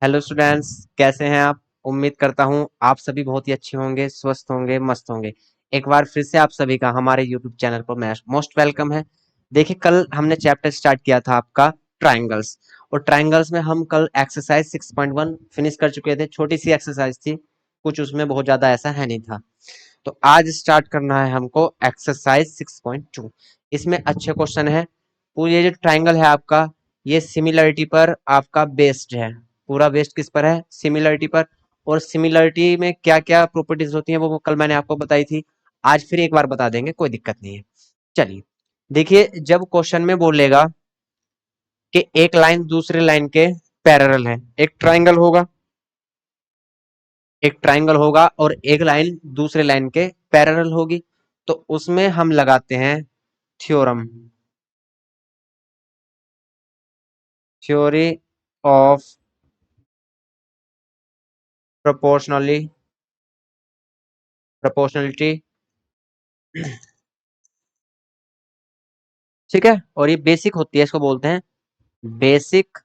Hello students, कैसे हैं आप। उम्मीद करता हूं आप सभी बहुत ही अच्छे होंगे, स्वस्थ होंगे, मस्त होंगे। एक बार फिर से आप सभी का हमारे यूट्यूब चैनल पर मोस्ट वेलकम है। देखिए, कल हमने चैप्टर स्टार्ट किया था आपका ट्राइंगल्स। और ट्राइंगल्स में हम कल एक्सरसाइज 6.1 फिनिश कर चुके थे। छोटी सी एक्सरसाइज थी, कुछ उसमें बहुत ज्यादा ऐसा है नहीं था। तो आज स्टार्ट करना है हमको एक्सरसाइज 6.2। इसमें अच्छे क्वेश्चन है। पूरी ये जो ट्राइंगल है आपका, ये सिमिलरिटी पर आपका बेस्ड है। पूरा बेस्ड किस पर है? सिमिलरिटी पर। और सिमिलरिटी में क्या क्या प्रॉपर्टीज होती हैं वो कल मैंने आपको बताई थी। आज फिर एक बार बता देंगे, कोई दिक्कत नहीं है। चलिए, देखिए, जब क्वेश्चन में बोलेगा कि एक लाइन दूसरे लाइन के पैरेलल है, एक ट्राइंगल होगा और एक लाइन दूसरे लाइन के पैरेलल होगी, तो उसमें हम लगाते हैं theorem, theory of proportionally proportionality. ठीक है, और ये बेसिक होती है, इसको बोलते हैं बेसिक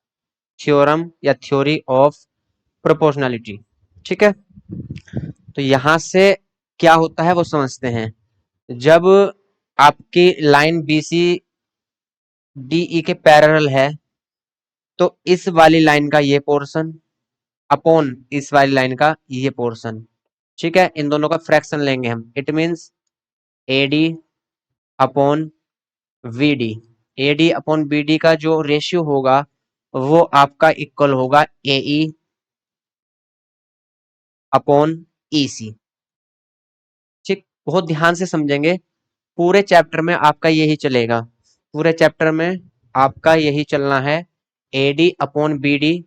थ्योरम या थ्योरी ऑफ प्रोपोर्शनलिटी। ठीक है, तो यहां से क्या होता है वो समझते हैं। जब आपकी लाइन बीसी डीई के पैरेलल है, तो इस वाली लाइन का ये पोर्शन अपॉन इस वाली लाइन का ये पोर्शन, ठीक है, इन दोनों का फ्रैक्शन लेंगे हम। It means AD upon VD. AD upon BD का जो रेशियो होगा वो आपका इक्वल होगा एई अपॉन ईसी। ठीक, बहुत ध्यान से समझेंगे। पूरे चैप्टर में आपका यही चलेगा। पूरे चैप्टर में आपका यही चलना है। AD upon BD,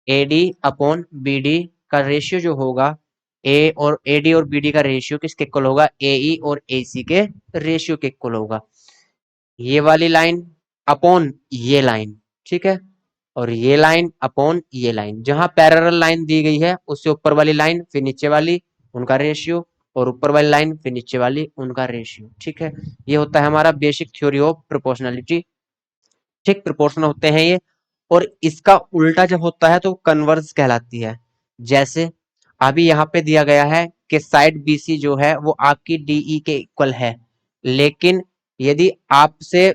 AD upon BD का रेशियो जो होगा, ए और एडी और बीडी का रेशियो किसके इक्वल होगा? एई और एसी के रेशियो के इक्वल होगा। ये वाली लाइन अपॉन ये लाइन, ठीक है, और ये लाइन अपॉन ये लाइन। जहां पैरेलल लाइन दी गई है उससे ऊपर वाली लाइन फिर नीचे वाली, उनका रेशियो, और ऊपर वाली लाइन फिर नीचे वाली, उनका रेशियो। ठीक है, ये होता है हमारा बेसिक थ्योरी ऑफ प्रोपोर्शनलिटी। ठीक, प्रोपोर्शनल होते हैं ये। और इसका उल्टा जब होता है तो कन्वर्स कहलाती है। जैसे अभी यहाँ पे दिया गया है कि साइड बीसी जो है वो आपकी डीई के इक्वल है, लेकिन यदि आपसे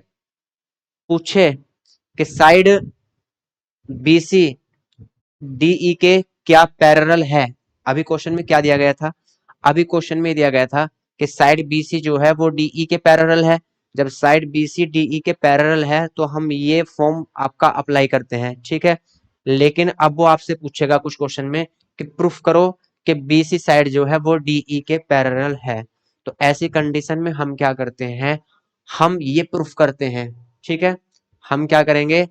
पूछे कि साइड बीसी डीई के क्या पैरेलल है, अभी क्वेश्चन में क्या दिया गया था? अभी क्वेश्चन में दिया गया था कि साइड बीसी जो है वो डीई के पैरेलल है। जब साइड बीसी डीई के पैरेलल है तो हम ये फॉर्म आपका अप्लाई करते हैं, ठीक है। लेकिन अब वो आपसे पूछेगा कुछ क्वेश्चन में कि प्रूफ करो कि बीसी साइड जो है वो डीई के पैरेलल है। तो ऐसी कंडीशन में हम क्या करते हैं? हम ये प्रूफ करते हैं, ठीक है। हम क्या करेंगे?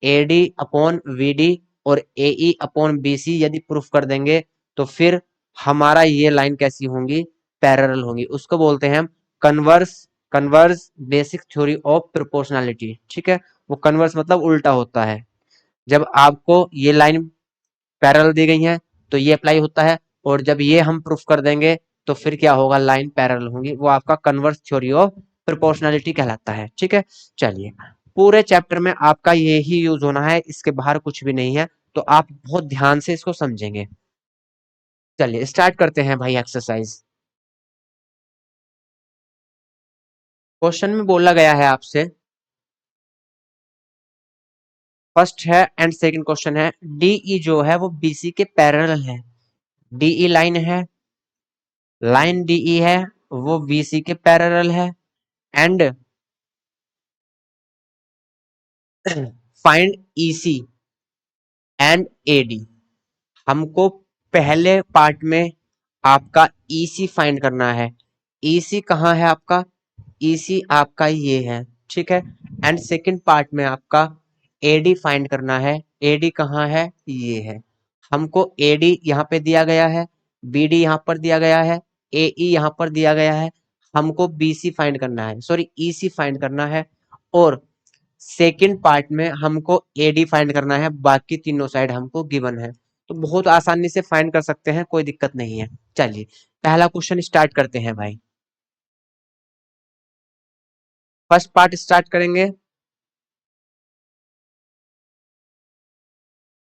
एडी अपॉन वीडी और एई अपॉन बीसी यदि प्रूफ कर देंगे तो फिर हमारा ये लाइन कैसी होंगी? पैरेलल होंगी। उसको बोलते हैं हम converse, converse basic theory of proportionality. ठीक है, वो कन्वर्स मतलब उल्टा होता है। जब आपको ये लाइन पैरेलल दी गई है तो ये अप्लाई होता है, और जब ये हम प्रूफ कर देंगे तो फिर क्या होगा? लाइन पैरेलल होंगी। वो आपका कन्वर्स थ्योरी ऑफ प्रोपोर्शनलिटी कहलाता है। ठीक है, चलिए, पूरे चैप्टर में आपका यही यूज होना है, इसके बाहर कुछ भी नहीं है। तो आप बहुत ध्यान से इसको समझेंगे। चलिए स्टार्ट करते हैं भाई एक्सरसाइज। क्वेश्चन में बोला गया है आपसे, फर्स्ट है एंड सेकंड क्वेश्चन है, डीई जो है वो बीसी के पैरेलल है। डीई लाइन है, लाइन डीई है, वो बीसी के पैरेलल है। And find EC and AD. हमको पहले पार्ट में आपका ईसी फाइंड करना है। ईसी कहाँ है आपका? ईसी आपका ये है, ठीक है। एंड सेकंड पार्ट में आपका एडी फाइंड करना है। एडी कहाँ है? ये है। हमको एडी यहाँ पे दिया गया है, बीडी यहाँ पर दिया गया है, एई यहाँ पर दिया गया है। हमको बीसी फाइंड करना है, सॉरी ईसी फाइंड करना है। और सेकंड पार्ट में हमको एडी फाइंड करना है। बाकी तीनों साइड हमको गिवन है, तो बहुत आसानी से फाइंड कर सकते हैं, कोई दिक्कत नहीं है। चलिए पहला क्वेश्चन स्टार्ट करते हैं भाई। फर्स्ट पार्ट स्टार्ट करेंगे।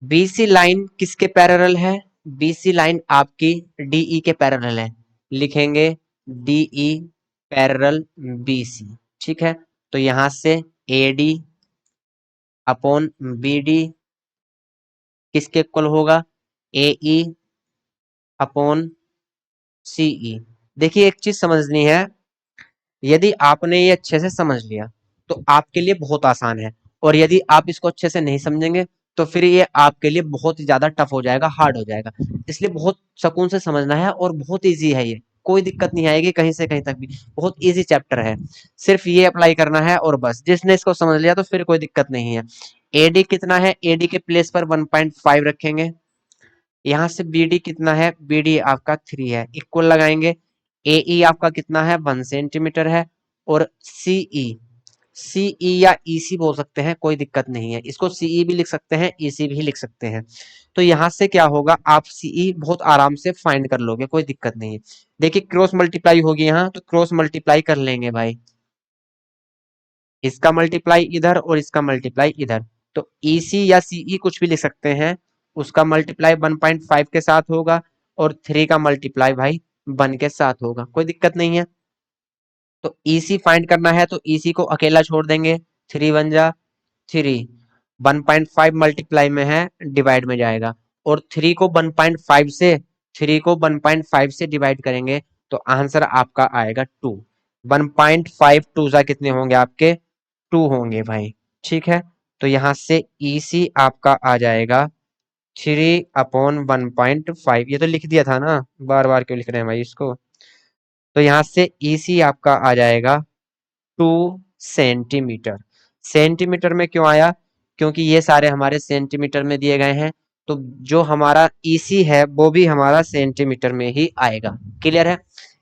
बीसी लाइन किसके पैरेलल है? बीसी लाइन आपकी डीई के पैरेलल है, लिखेंगे डीई पैरेलल बीसी। ठीक है, तो यहां से एडी अपॉन बीडी किसके इक्वल होगा? एई अपॉन सीई। देखिए एक चीज समझनी है, यदि आपने ये अच्छे से समझ लिया तो आपके लिए बहुत आसान है, और यदि आप इसको अच्छे से नहीं समझेंगे तो फिर ये आपके लिए बहुत ही ज्यादा टफ हो जाएगा, हार्ड हो जाएगा। इसलिए बहुत सुकून से समझना है, और बहुत इजी है ये, कोई दिक्कत नहीं आएगी कहीं से कहीं तक भी, बहुत इजी चैप्टर है। सिर्फ ये अप्लाई करना है और बस, जिसने इसको समझ लिया तो फिर कोई दिक्कत नहीं है। एडी कितना है? एडी के प्लेस पर 1.5 रखेंगे। यहाँ से बीडी कितना है? बीडी आपका 3 है, इक्वल लगाएंगे। एई आपका कितना है? 1 सेंटीमीटर है। और सीई, सीई या ईसी बोल सकते हैं, कोई दिक्कत नहीं है, इसको सीई भी लिख सकते हैं, ईसी भी लिख सकते हैं। तो यहाँ से क्या होगा, आप सीई बहुत आराम से फाइंड कर लोगे, कोई दिक्कत नहीं है। देखिए क्रॉस मल्टीप्लाई होगी यहाँ, तो क्रॉस मल्टीप्लाई कर लेंगे भाई, इसका मल्टीप्लाई इधर और इसका मल्टीप्लाई इधर। तो ईसी या सीई कुछ भी लिख सकते हैं, उसका मल्टीप्लाई 1.5 के साथ होगा, और 3 का मल्टीप्लाई भाई 1 के साथ होगा, कोई दिक्कत नहीं है। तो ईसी फाइंड करना है तो ईसी को अकेला छोड़ देंगे, 3 1 जा 3, 1.5 मल्टीप्लाई में है, डिवाइड में जाएगा। और 3 को 1.5 से, 3 को 1.5 से डिवाइड करेंगे तो आंसर आपका आएगा 2। 1.5 टू जा कितने होंगे आपके? 2 होंगे भाई। ठीक है, तो यहाँ से ईसी आपका आ जाएगा 3/1.5। ये तो लिख दिया था ना, बार बार क्यों लिख रहे हैं भाई इसको? तो यहाँ से ईसी आपका आ जाएगा 2 सेंटीमीटर। सेंटीमीटर में क्यों आया? क्योंकि ये सारे हमारे सेंटीमीटर में दिए गए हैं, तो जो हमारा ईसी है वो भी हमारा सेंटीमीटर में ही आएगा। क्लियर है?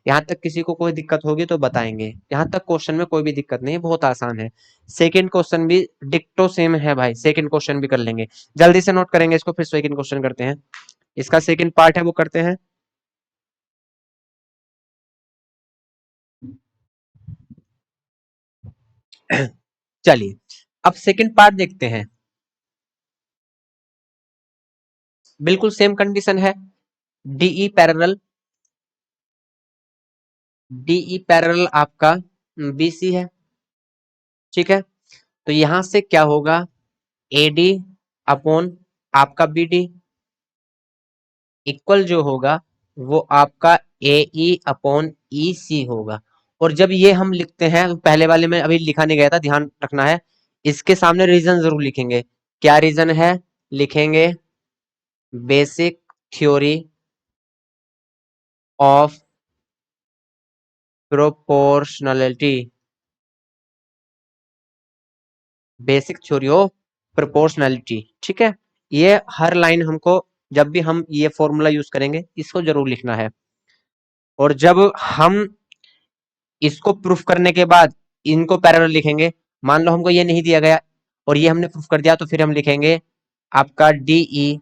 यहाँ तक किसी को कोई दिक्कत होगी तो बताएंगे, यहाँ तक क्वेश्चन में कोई भी दिक्कत नहीं है, बहुत आसान है। सेकंड क्वेश्चन भी डिक्टो सेम है भाई, सेकंड क्वेश्चन भी कर लेंगे, जल्दी से नोट करेंगे इसको, फिर सेकंड क्वेश्चन करते हैं। इसका सेकंड पार्ट है वो करते हैं। चलिए अब सेकंड पार्ट देखते हैं। बिल्कुल सेम कंडीशन है, डीई पैरेलल, डीई पैरेलल आपका बीसी है। ठीक है, तो यहां से क्या होगा, एडी अपॉन आपका बीडी इक्वल जो होगा वो आपका एई अपॉन ई सी होगा। और जब ये हम लिखते हैं, पहले वाले में अभी लिखा नहीं गया था, ध्यान रखना है, इसके सामने रीजन जरूर लिखेंगे। क्या रीजन है? लिखेंगे basic theory of proportionality, basic theory of proportionality. ठीक है, ये हर लाइन हमको, जब भी हम ये फॉर्मूला यूज करेंगे इसको जरूर लिखना है। और जब हम इसको प्रूफ करने के बाद इनको पैरेलल लिखेंगे, मान लो हमको ये नहीं दिया गया और ये हमने प्रूफ कर दिया, तो फिर हम लिखेंगे आपका डीई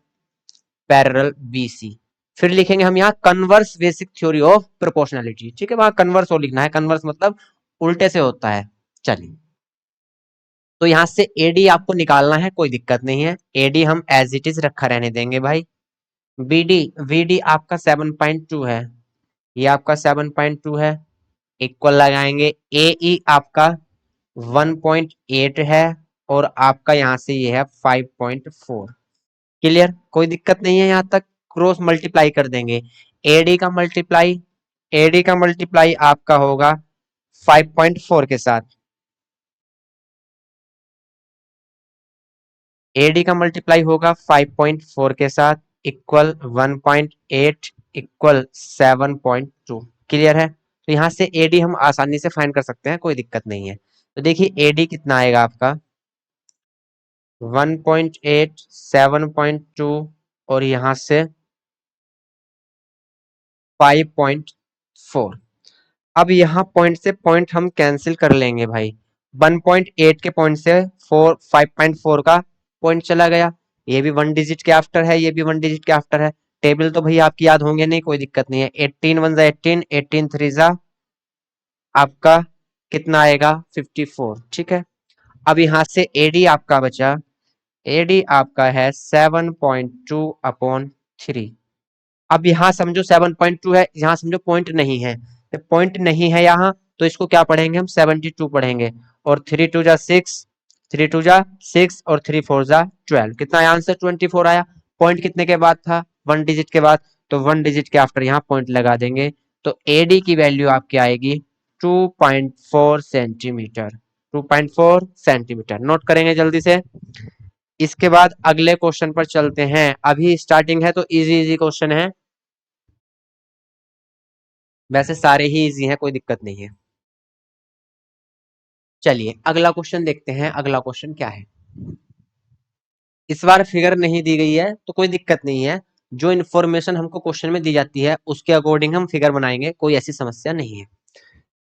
पैरेलल बीसी। फिर लिखेंगे हम यहाँ converse basic theory of proportionality. ठीक है, वहां कन्वर्स और लिखना है, कन्वर्स मतलब उल्टे से होता है। चलिए, तो यहाँ से एडी आपको निकालना है, कोई दिक्कत नहीं है, एडी हम एज इट इज रखा रहने देंगे भाई। बीडी, वीडी आपका 7.2 है, ये आपका 7.2 है, इक्वल लगाएंगे। एई आपका 1.8 है, और आपका यहाँ से ये है 5.4। क्लियर, कोई दिक्कत नहीं है यहाँ तक। क्रॉस मल्टीप्लाई कर देंगे, एडी का मल्टीप्लाई, एडी का मल्टीप्लाई आपका होगा 5.4 के साथ, एडी का मल्टीप्लाई होगा 5.4 के साथ, इक्वल 1.8 इक्वल 7.2। क्लियर है? तो यहाँ से एडी हम आसानी से फाइंड कर सकते हैं, कोई दिक्कत नहीं है। तो देखिए एडी कितना आएगा आपका 1.8, 7.2, और यहाँ से 5.4। अब यहाँ पॉइंट से पॉइंट हम कैंसिल कर लेंगे भाई, 1.8 के पॉइंट से 5.4 का पॉइंट चला गया। ये भी 1 डिजिट के आफ्टर है, ये भी 1 डिजिट के आफ्टर है। टेबल तो भाई आपकी याद होंगे नहीं, कोई दिक्कत नहीं है। 18 1 जा 18, 18 3 जा आपका कितना आएगा 54। ठीक है, अब यहाँ से एडी आपका बचा एडी आपका है 7.2/3। अब यहाँ समझो 7.2 है, यहाँ समझो पॉइंट नहीं है, तो पॉइंट नहीं है यहाँ, तो इसको क्या पढ़ेंगे हम 72 पढ़ेंगे। और 3 2 जा 6, 3 2 जा 6 और 3 4 जा 12, कितना आंसर 24 आया। पॉइंट कितने के बाद था, 1 डिजिट के बाद, तो 1 डिजिट के आफ्टर यहाँ पॉइंट लगा देंगे। तो एडी की वैल्यू आपकी आएगी 2.4 सेंटीमीटर। 2.4 सेंटीमीटर नोट करेंगे जल्दी से। इसके बाद अगले क्वेश्चन पर चलते हैं, अभी स्टार्टिंग है तो इजी इजी क्वेश्चन है, वैसे सारे ही इजी हैं, कोई दिक्कत नहीं है। चलिए अगला क्वेश्चन देखते हैं, अगला क्वेश्चन क्या है। इस बार फिगर नहीं दी गई है तो कोई दिक्कत नहीं है, जो इन्फॉर्मेशन हमको क्वेश्चन में दी जाती है उसके अकॉर्डिंग हम फिगर बनाएंगे, कोई ऐसी समस्या नहीं है।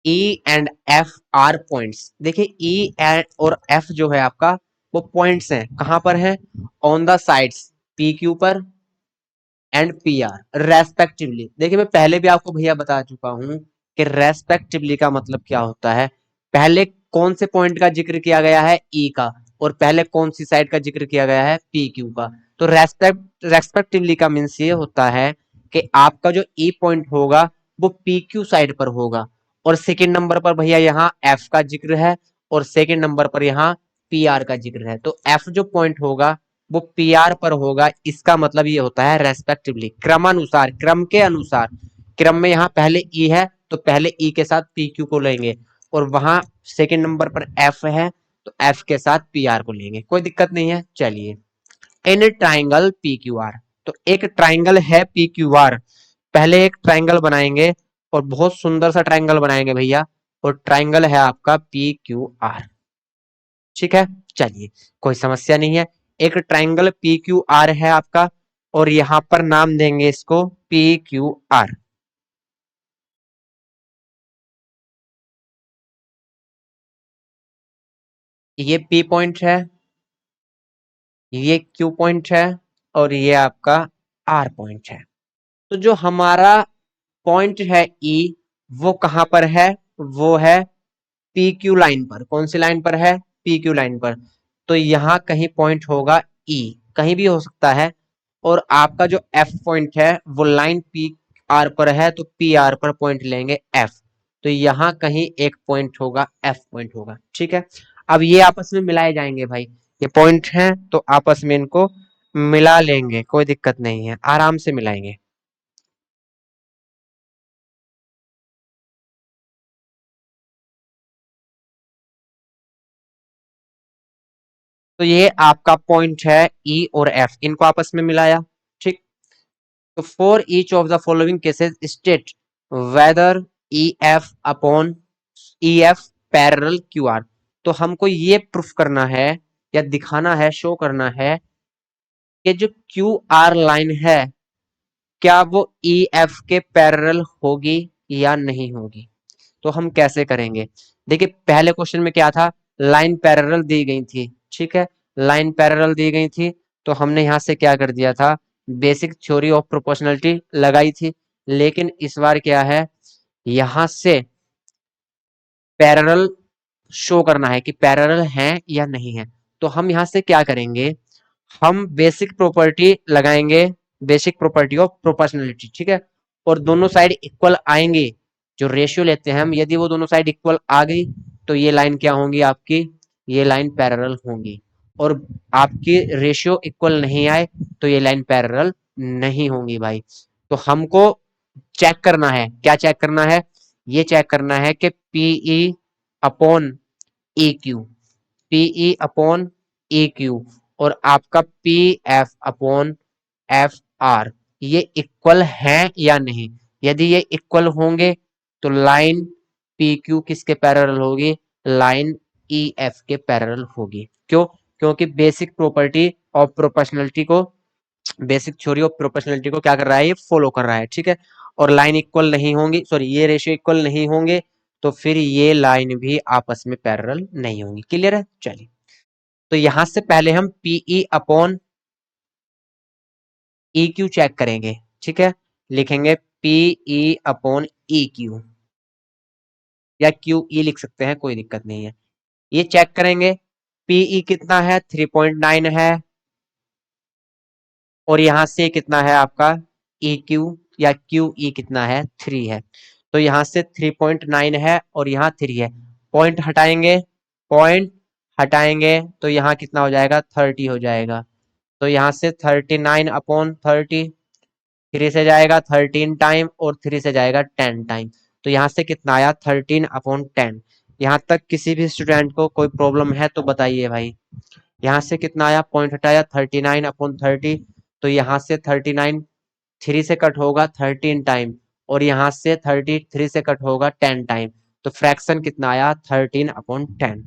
E and F R points, देखिए ई एंड और एफ जो है आपका वो पॉइंट्स हैं, कहां पर है, on the sides P Q पर एंड पी आर रेस्पेक्टिवली। देखिए मैं पहले भी आपको भैया बता चुका हूं कि रेस्पेक्टिवली का मतलब क्या होता है, पहले कौन से पॉइंट का जिक्र किया गया है, ई का, और पहले कौन सी साइड का जिक्र किया गया है, पी क्यू का। तो रेस्पेक्टिवली का मीन्स ये होता है कि आपका जो ई पॉइंट होगा वो पी क्यू साइड पर होगा, और सेकेंड नंबर पर भैया यहाँ एफ का जिक्र है, और सेकेंड नंबर पर यहाँ पी आर का जिक्र है। तो एफ जो पॉइंट होगा वो पी आर पर होगा, इसका मतलब ये होता है रेस्पेक्टिवली, क्रमानुसार, क्रम के अनुसार। क्रम में यहाँ पहले ई है तो पहले ई के साथ पी क्यू को लेंगे, और वहां सेकंड नंबर पर एफ है तो एफ के साथ पी आर को लेंगे, कोई दिक्कत नहीं है। चलिए in triangle P Q are, तो एक ट्राइंगल है पी क्यू आर, पहले एक ट्राइंगल बनाएंगे और बहुत सुंदर सा ट्राइंगल बनाएंगे भैया, और ट्राइंगल है आपका पी क्यू आर, ठीक है। चलिए कोई समस्या नहीं है, एक ट्राइंगल पी क्यू आर है आपका, और यहां पर नाम देंगे इसको पी क्यू आर। ये पी पॉइंट है, ये क्यू पॉइंट है, और ये आपका आर पॉइंट है। तो जो हमारा पॉइंट है ई, वो कहां पर है, वो है पी क्यू लाइन पर। कौन सी लाइन पर है, पी क्यू लाइन पर। तो यहां कहीं पॉइंट होगा ई, कहीं भी हो सकता है, और आपका जो एफ पॉइंट है वो लाइन पी आर पर है, तो पी आर पर पॉइंट लेंगे एफ, तो यहां कहीं एक पॉइंट होगा, एफ पॉइंट होगा, ठीक है। अब ये आपस में मिलाए जाएंगे भाई, ये पॉइंट हैं तो आपस में इनको मिला लेंगे, कोई दिक्कत नहीं है, आराम से मिलाएंगे। तो ये आपका पॉइंट है ई और एफ, इनको आपस में मिलाया, ठीक। तो for each of the following cases state whether E F upon E F parallel Q R. तो हमको ये प्रूफ करना है या दिखाना है, शो करना है कि जो क्यू आर लाइन है क्या वो ई एफ के पैरेलल होगी या नहीं होगी। तो हम कैसे करेंगे, देखिए पहले क्वेश्चन में क्या था, लाइन पैरेलल दी गई थी, ठीक है, लाइन पैरेलल दी गई थी, तो हमने यहां से क्या कर दिया था, बेसिक थ्योरी ऑफ प्रोपोर्शनलिटी लगाई थी। लेकिन इस बार क्या है, यहां से पैरेलल शो करना है कि पैरेलल हैं या नहीं है। तो हम यहां से क्या करेंगे, हम बेसिक प्रॉपर्टी लगाएंगे, बेसिक प्रॉपर्टी ऑफ प्रोपोर्शनलिटी, ठीक है। और दोनों साइड इक्वल आएंगे, जो रेशियो लेते हैं हम, यदि वो दोनों साइड इक्वल आ गई तो ये लाइन क्या होंगी आपकी, ये लाइन पैरेलल होंगी। और आपकी रेशियो इक्वल नहीं आए तो ये लाइन पैरेलल नहीं होंगी भाई। तो हमको चेक करना है, क्या चेक करना है, ये चेक करना है कि पीई अपॉन ए क्यू, पीई अपॉन ए क्यू और आपका P F upon F R, ये इक्वल है या नहीं। यदि ये इक्वल होंगे तो लाइन पी क्यू किसके पैरेलल होगी, लाइन ई एफ के पैरेलल होगी। क्यों, क्योंकि बेसिक प्रॉपर्टी ऑफ प्रोपोर्शनलिटी को, बेसिक थ्योरी ऑफ प्रोपोर्शनलिटी को क्या कर रहा है, ये फॉलो कर रहा है, ठीक है। और लाइन इक्वल नहीं होंगी, सॉरी ये रेशियो इक्वल नहीं होंगे, तो फिर ये लाइन भी आपस में पैरेलल नहीं होंगी। क्लियर है, चलिए। तो यहां से पहले हम PE upon E Q check करेंगे, ठीक है। लिखेंगे पीई अपॉन ई क्यू, या क्यू ई लिख सकते हैं, कोई दिक्कत नहीं है। ये चेक करेंगे, पीई कितना है, 3.9 है, और यहाँ से कितना है आपका ई क्यू या क्यू ई कितना है 3 है। तो यहाँ से 3.9 है और यहाँ 3 है। पॉइंट हटाएंगे, पॉइंट हटाएंगे तो यहाँ कितना हो जाएगा 30 हो जाएगा। तो यहाँ से 39/30, 3 से जाएगा 13 टाइम और 3 से जाएगा 10 टाइम। तो यहाँ से कितना आया 13/10। यहाँ तक किसी भी स्टूडेंट को कोई प्रॉब्लम है तो बताइए भाई। यहाँ से कितना आया, पॉइंट हटाया 39/30, तो यहाँ से 39 3 से कट होगा 13 टाइम और यहाँ से 33 से कट होगा 10 टाइम। तो फ्रैक्शन कितना आया 13/10।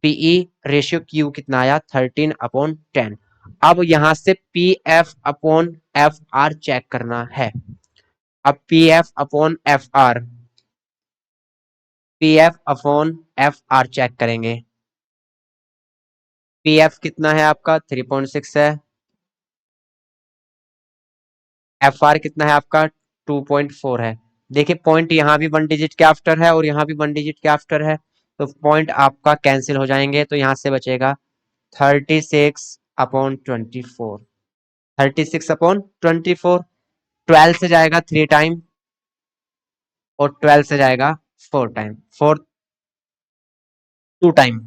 पीई रेशियो क्यू कितना आया 13/10। अब यहाँ से P F upon F R check करना है। अब P F upon F R, P F upon F R check करेंगे। पी एफ कितना है आपका 3.6 है, एफ आर कितना है आपका 2.4 है। देखिए पॉइंट यहाँ भी 1 डिजिट के आफ्टर है और यहाँ भी 1 डिजिट के आफ्टर है, तो पॉइंट आपका कैंसिल हो जाएंगे। तो यहाँ से बचेगा 36/24, 36/24। 12 से जाएगा 3 टाइम और 12 से जाएगा 4 टाइम, 2 टाइम।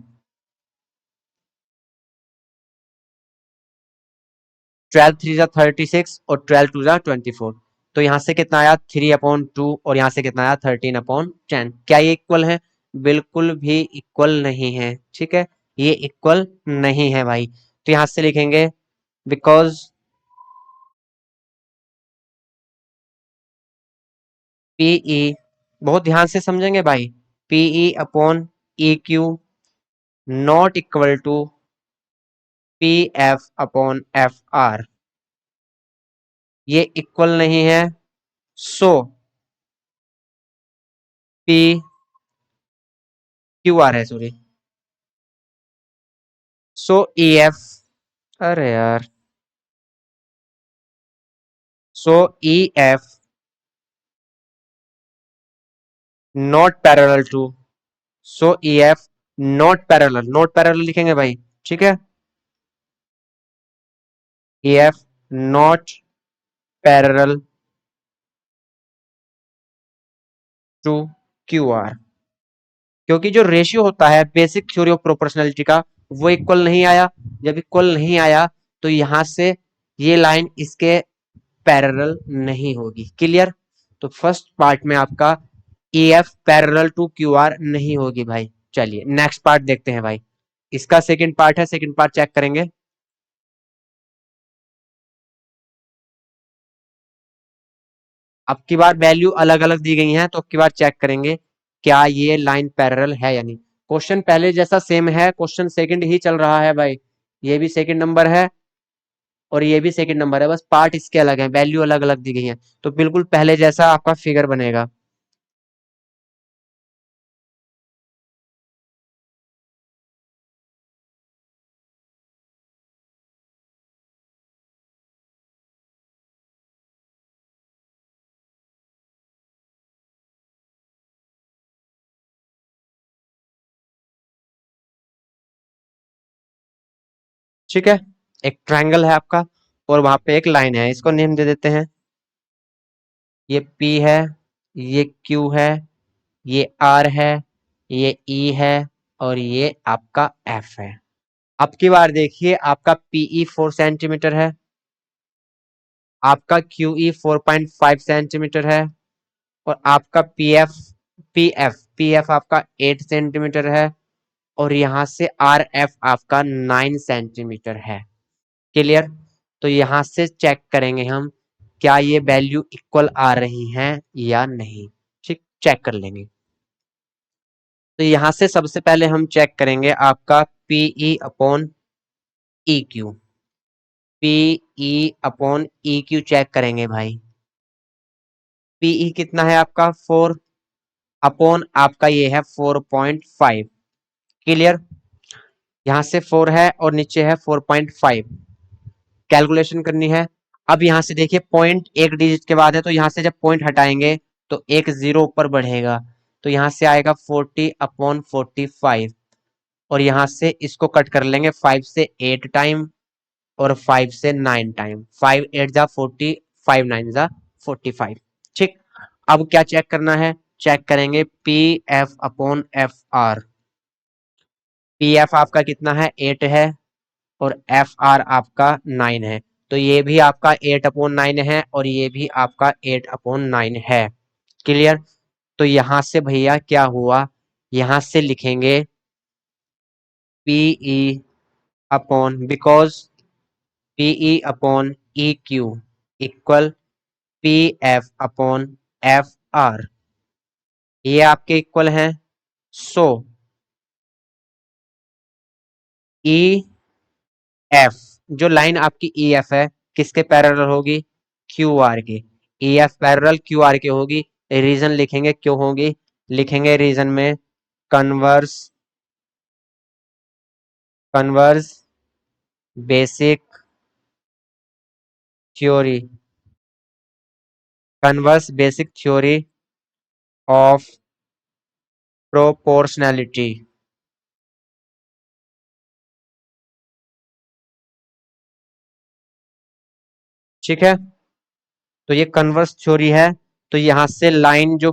12 3 जा 36 और 12 2 जा 24। तो यहाँ से कितना आया 3/2 और यहाँ से कितना आया 13/10। क्या ये इक्वल है? बिल्कुल भी इक्वल नहीं है। ठीक है, ये इक्वल नहीं है भाई। तो यहाँ से लिखेंगे बिकॉज पीई, बहुत ध्यान से समझेंगे भाई, PE upon E Q not equal to P F upon F R, ये इक्वल नहीं है। सो पी क्यू आर है, सॉरी, सो ई एफ, अरे यार, so E F not parallel to, so E F not parallel, not parallel लिखेंगे भाई। ठीक है, E F not parallel to Q R, क्योंकि जो रेशियो होता है बेसिक थ्योरी ऑफ प्रोपोर्शनलिटी का, वो इक्वल नहीं आया। जब इक्वल नहीं आया तो यहां से ये लाइन इसके पैरेलल नहीं होगी। क्लियर? तो फर्स्ट पार्ट में आपका E F parallel to Q R नहीं होगी भाई। चलिए नेक्स्ट पार्ट देखते हैं भाई। इसका सेकंड पार्ट है, सेकंड पार्ट चेक करेंगे। अब की बार वैल्यू अलग अलग दी गई हैं, तो अब की बार चेक करेंगे क्या ये लाइन पैरेलल है या नहीं। क्वेश्चन पहले जैसा सेम है, क्वेश्चन सेकंड ही चल रहा है भाई। ये भी सेकंड नंबर है और ये भी सेकंड नंबर है, बस पार्ट इसके अलग है, वैल्यू अलग अलग दी गई है। तो बिल्कुल पहले जैसा आपका फिगर बनेगा। ठीक है, एक ट्रायंगल है आपका और वहां पे एक लाइन है, इसको नेम दे देते हैं। ये P है, ये Q है, ये R है, ये E है और ये आपका F है। अब की बार देखिए, आपका PE 4 सेंटीमीटर है, आपका QE 4.5 सेंटीमीटर है और आपका PF आपका 8 सेंटीमीटर है और यहाँ से RF आपका 9 सेंटीमीटर है। क्लियर? तो यहाँ से चेक करेंगे हम क्या ये वैल्यू इक्वल आ रही हैं या नहीं। ठीक, चेक कर लेंगे। तो यहाँ से सबसे पहले हम चेक करेंगे आपका PE upon E Q, PE upon E Q check करेंगे भाई। पीई कितना है आपका 4 अपॉन आपका ये है 4.5। क्लियर? यहाँ से 4 है और नीचे है 4.5, कैलकुलेशन करनी है। अब यहाँ से देखिए पॉइंट एक डिजिट के बाद है, तो यहाँ से जब पॉइंट हटाएंगे तो एक जीरो ऊपर बढ़ेगा, तो यहाँ से आएगा 40/45 और यहाँ से इसको कट कर लेंगे 5 से 8 टाइम और 5 से 9 टाइम, 5 8 जा 40, 5 9 जा 45। ठीक, अब क्या चेक करना है, चेक करेंगे P F upon F R. P F आपका कितना है, 8 है, और एफ आर आपका 9 है, तो ये भी आपका 8/9 है और ये भी आपका 8/9 है। क्लियर। तो यहां से भैया क्या हुआ, यहां से लिखेंगे PE upon, because PE upon E Q equal P F upon F R, ये आपके इक्वल है। सो ई एफ, जो लाइन आपकी ई एफ है किसके पैरेलल होगी, क्यू आर के। ई एफ पैरेलल क्यू आर के होगी। रीजन लिखेंगे क्यों होगी, लिखेंगे रीजन में converse, converse basic theory, converse basic theory of proportionality. ठीक है, तो ये कन्वर्स थ्योरी है। तो यहां से लाइन जो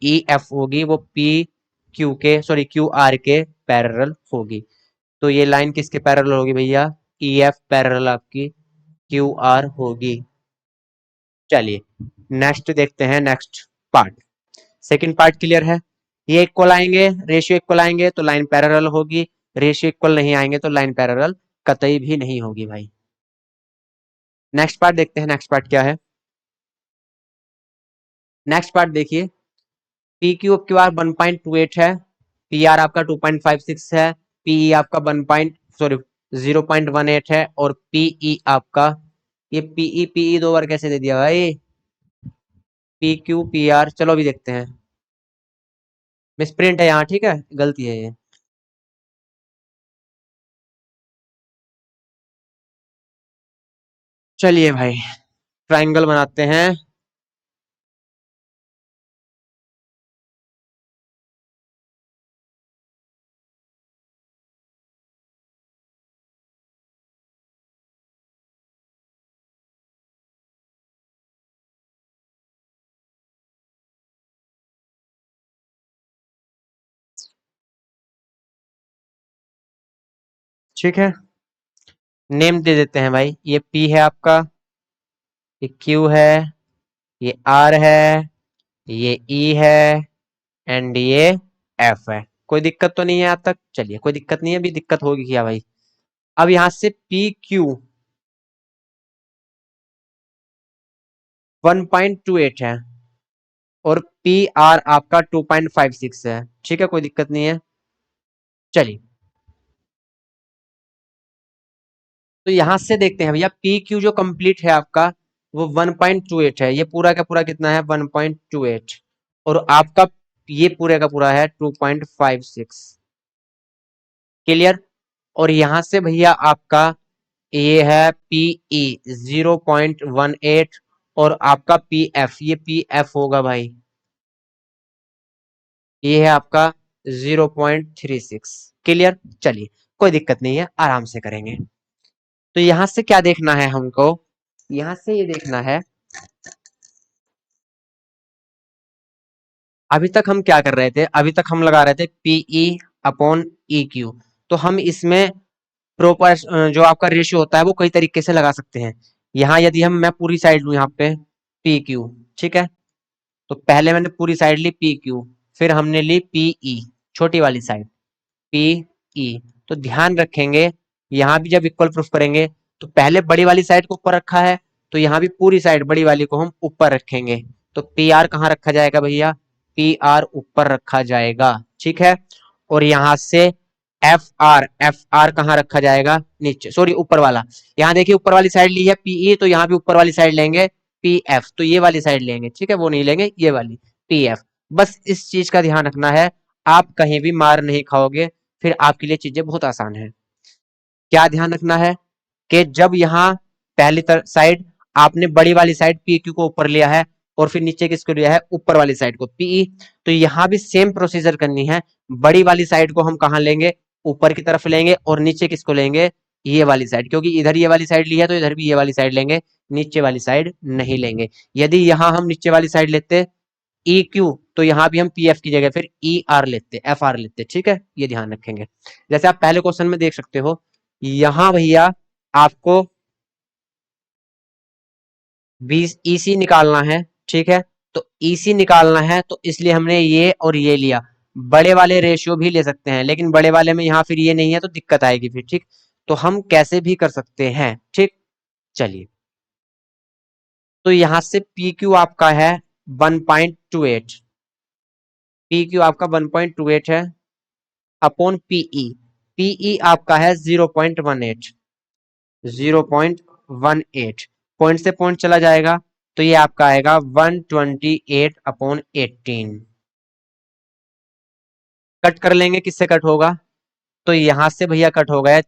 ई एफ होगी वो पी क्यू के, सॉरी क्यू आर के पैरेलल होगी। तो ये लाइन किसके पैरेलल होगी भैया, ई एफ पैरेलल आपकी क्यू आर होगी। चलिए नेक्स्ट देखते हैं, next part. Second part clear है, ये इक्वल आएंगे, रेशियो इक्वल आएंगे तो लाइन पैरेलल होगी, रेशियो इक्वल नहीं आएंगे तो लाइन पैरेलल कतई भी नहीं होगी भाई। नेक्स्ट पार्ट देखते हैं, नेक्स्ट पार्ट क्या है। नेक्स्ट पार्ट देखिए, पी क्यू क्यू आर 1.28 है, पी आर आपका 2.56 है, पीई आपका 1 पॉइंट सॉरी 0.18 है, और पीई आपका, ये पीई दो बार कैसे दे दिया भाई, पी क्यू पी आर, चलो अभी देखते हैं, मिसप्रिंट है यहाँ, ठीक है, गलती है ये। चलिए भाई ट्राइंगल बनाते हैं। ठीक है, नेम दे देते हैं भाई, ये पी है आपका, ये क्यू है, ये आर है, ये ई है, एंड ये एफ है। कोई दिक्कत तो नहीं है यहाँ तक, चलिए कोई दिक्कत नहीं है, अभी दिक्कत होगी क्या भाई। अब यहां से पी क्यू 1.28 है, और पी आर आपका 2.56 है, ठीक है, कोई दिक्कत नहीं है। चलिए तो यहां से देखते हैं भैया, पी क्यू जो कंप्लीट है आपका वो 1.28 है, ये पूरा का पूरा कितना है 1.28, और आपका ये पूरे का पूरा है 2.56। क्लियर। और यहां से भैया आपका ये है पीई 0.18, और आपका पी एफ, ये पी एफ होगा भाई, ये है आपका 0.36। क्लियर। चलिए कोई दिक्कत नहीं है, आराम से करेंगे। तो यहां से क्या देखना है हमको, यहां से ये देखना है, अभी तक हम क्या कर रहे थे, अभी तक हम लगा रहे थे पीई अपॉन ई क्यू। तो हम इसमें प्रॉपर जो आपका रेशियो होता है वो कई तरीके से लगा सकते हैं। यहाँ यदि हम, मैं पूरी साइड लूँ यहाँ पे पी क्यू, ठीक है, तो पहले मैंने पूरी साइड ली पी क्यू, फिर हमने ली पीई छोटी वाली साइड पीई। तो ध्यान रखेंगे, यहाँ भी जब इक्वल प्रूफ करेंगे तो पहले बड़ी वाली साइड को ऊपर रखा है, तो यहाँ भी पूरी साइड बड़ी वाली को हम ऊपर रखेंगे। तो पी आर कहाँ रखा जाएगा भैया, पी आर ऊपर रखा जाएगा, ठीक है। और यहाँ से एफ आर कहाँ रखा जाएगा, नीचे, सॉरी ऊपर वाला। यहाँ देखिए ऊपर वाली साइड ली है पीई, तो यहाँ भी ऊपर वाली साइड लेंगे पी एफ, तो ये वाली साइड लेंगे, ठीक है, वो नहीं लेंगे, ये वाली पी एफ। बस इस चीज का ध्यान रखना है, आप कहीं भी मार नहीं खाओगे, फिर आपके लिए चीजें बहुत आसान है। क्या ध्यान रखना है कि जब यहाँ पहली साइड आपने बड़ी वाली साइड पी क्यू को ऊपर लिया है, और फिर नीचे किसको लिया है, ऊपर वाली साइड को पीई, तो यहाँ भी सेम प्रोसीजर करनी है। बड़ी वाली साइड को हम कहाँ लेंगे, ऊपर की तरफ लेंगे, और नीचे किसको लेंगे, ये वाली साइड, क्योंकि इधर ये वाली साइड ली है तो इधर भी ये वाली साइड लेंगे, नीचे वाली साइड नहीं लेंगे। यदि यहाँ हम नीचे वाली साइड लेते ई क्यू, तो यहाँ भी हम पी एफ की जगह फिर ई आर लेते, एफ आर लेते, ठीक है, ये ध्यान रखेंगे। जैसे आप पहले क्वेश्चन में देख सकते हो, यहाँ भैया आपको बीस ईसी निकालना है, ठीक है, तो ईसी निकालना है तो इसलिए हमने ये और ये लिया। बड़े वाले रेशियो भी ले सकते हैं, लेकिन बड़े वाले में यहाँ फिर ये नहीं है तो दिक्कत आएगी फिर, ठीक। तो हम कैसे भी कर सकते हैं, ठीक। चलिए, तो यहाँ से पी क्यू आपका है 1.28, पी क्यू आपका 1.28 है अपॉन पीई, पीई आपका है 0.18, 0.18, पॉइंट से पॉइंट चला जाएगा तो ये आपका आएगा 128/18। कट कर लेंगे, किससे कट होगा, तो यहां से भैया कट हो गया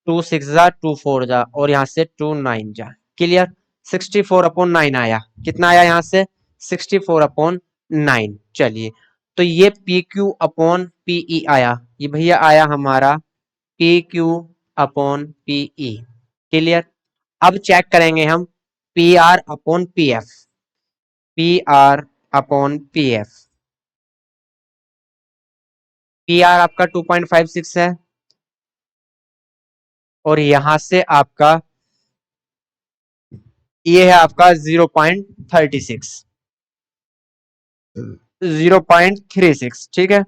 2 6 जा 2 4 जा, और यहाँ से 2 9 जा, क्लियर। 64/9 आया, कितना आया यहाँ से 64/9। चलिए, तो ये पी क्यू अपॉन पीई आया, ये भैया आया हमारा P Q upon PE, clear. अब चेक करेंगे हम P R upon P F, P R upon P F, P R आपका 2.56 है, और यहां से आपका ये है आपका 0.36, 0.36, ठीक है।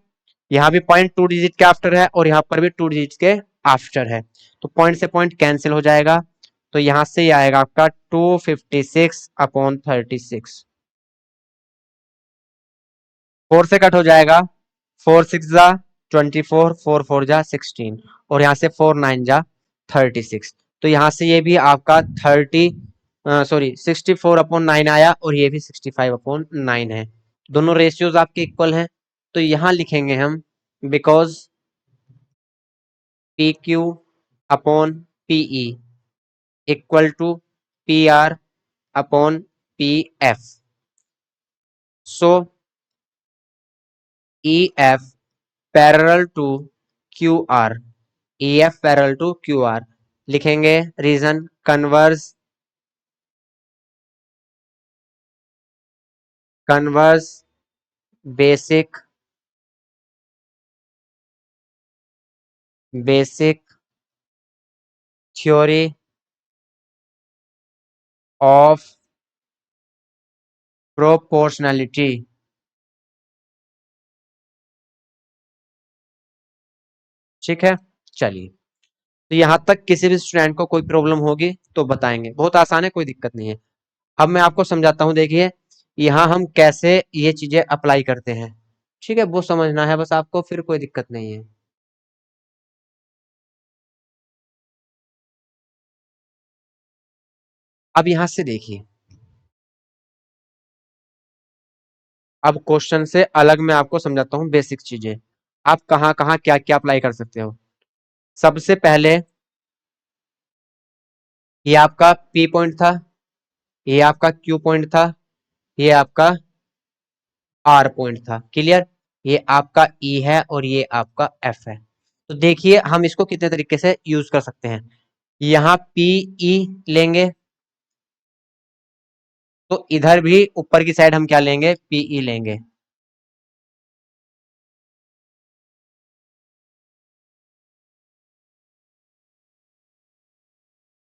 यहाँ भी पॉइंट 2 डिजिट के आफ्टर है और यहाँ पर भी 2 डिजिट के आफ्टर है, तो पॉइंट से पॉइंट कैंसिल हो जाएगा, तो यहाँ से ये आएगा आपका 256/36, 4 से कट हो जाएगा, 4 6 जा 24, 4 4 जा 16, और यहाँ से 4 9 जा 36, तो यहाँ से ये भी आपका 64/9 आया, और ये भी 65/9 है। दोनों रेशियोज आपके इक्वल हैं, तो यहाँ लिखेंगे हम because P Q upon PE equal to P R upon P F, so E F parallel to Q R, E F parallel to Q R, लिखेंगे reason converse basic theory of proportionality, ठीक है। चलिए, तो यहां तक किसी भी student को कोई प्रॉब्लम होगी तो बताएंगे, बहुत आसान है, कोई दिक्कत नहीं है। अब मैं आपको समझाता हूं, देखिए यहाँ हम कैसे ये चीजें अप्लाई करते हैं, ठीक है, वो समझना है बस आपको, फिर कोई दिक्कत नहीं है। अब यहां से देखिए, अब क्वेश्चन से अलग मैं आपको समझाता हूँ बेसिक चीजें, आप कहाँ कहाँ क्या क्या अप्लाई कर सकते हो। सबसे पहले ये आपका पी पॉइंट था, ये आपका क्यू पॉइंट था, ये आपका आर पॉइंट था, क्लियर। ये आपका ई है और ये आपका एफ है। तो देखिए हम इसको कितने तरीके से यूज कर सकते हैं। यहाँ पी ई लेंगे, तो इधर भी ऊपर की साइड हम क्या लेंगे, पीई लेंगे।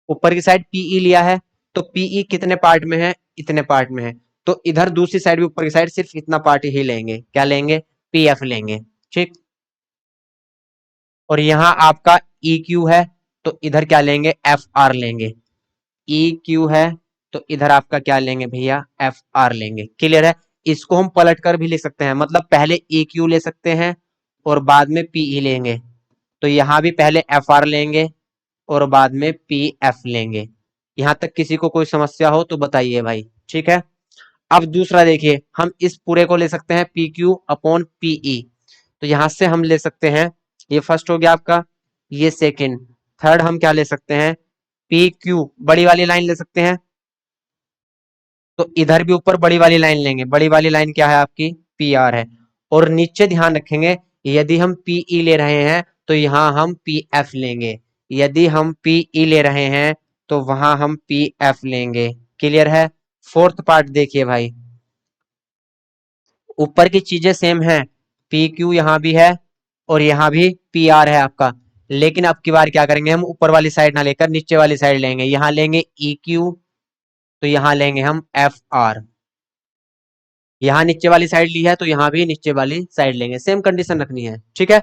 ऊपर की साइड पीई लिया है, तो पीई कितने पार्ट में है, इतने पार्ट में है, तो इधर दूसरी साइड भी ऊपर की साइड सिर्फ इतना पार्ट ही लेंगे, क्या लेंगे, पीएफ लेंगे, ठीक। और यहाँ आपका ई क्यू है, तो इधर क्या लेंगे, एफ आर लेंगे। ई क्यू है तो इधर आपका क्या लेंगे भैया, एफ आर लेंगे, क्लियर है। इसको हम पलट कर भी लिख सकते हैं, मतलब पहले ई क्यू ले सकते हैं और बाद में पीई लेंगे, तो यहाँ भी पहले एफ आर लेंगे और बाद में पी एफ लेंगे। यहां तक किसी को कोई समस्या हो तो बताइए भाई, ठीक है। अब दूसरा देखिए, हम इस पूरे को ले सकते हैं पी क्यू अपॉन पीई, तो यहां से हम ले सकते हैं, ये फर्स्ट हो गया आपका, ये सेकंड, थर्ड हम क्या ले सकते हैं, पी क्यू बड़ी वाली लाइन ले सकते हैं, तो इधर भी ऊपर बड़ी वाली लाइन लेंगे, बड़ी वाली लाइन क्या है आपकी, पी आर है, और नीचे ध्यान रखेंगे यदि हम पीई ले रहे हैं तो यहाँ हम पी एफ लेंगे, यदि हम पी ई ले रहे हैं तो वहां हम पी एफ लेंगे। क्लियर है? फोर्थ पार्ट देखिए भाई, ऊपर की चीजें सेम है, पी क्यू यहां भी है और यहां भी पी आर है आपका, लेकिन अब की बार क्या करेंगे, हम ऊपर वाली साइड ना लेकर नीचे वाली साइड लेंगे। यहां लेंगे ई क्यू, तो यहां लेंगे हम एफ आर। यहाँ नीचे वाली साइड ली है तो यहाँ भी नीचे वाली साइड लेंगे, सेम कंडीशन रखनी है। ठीक है,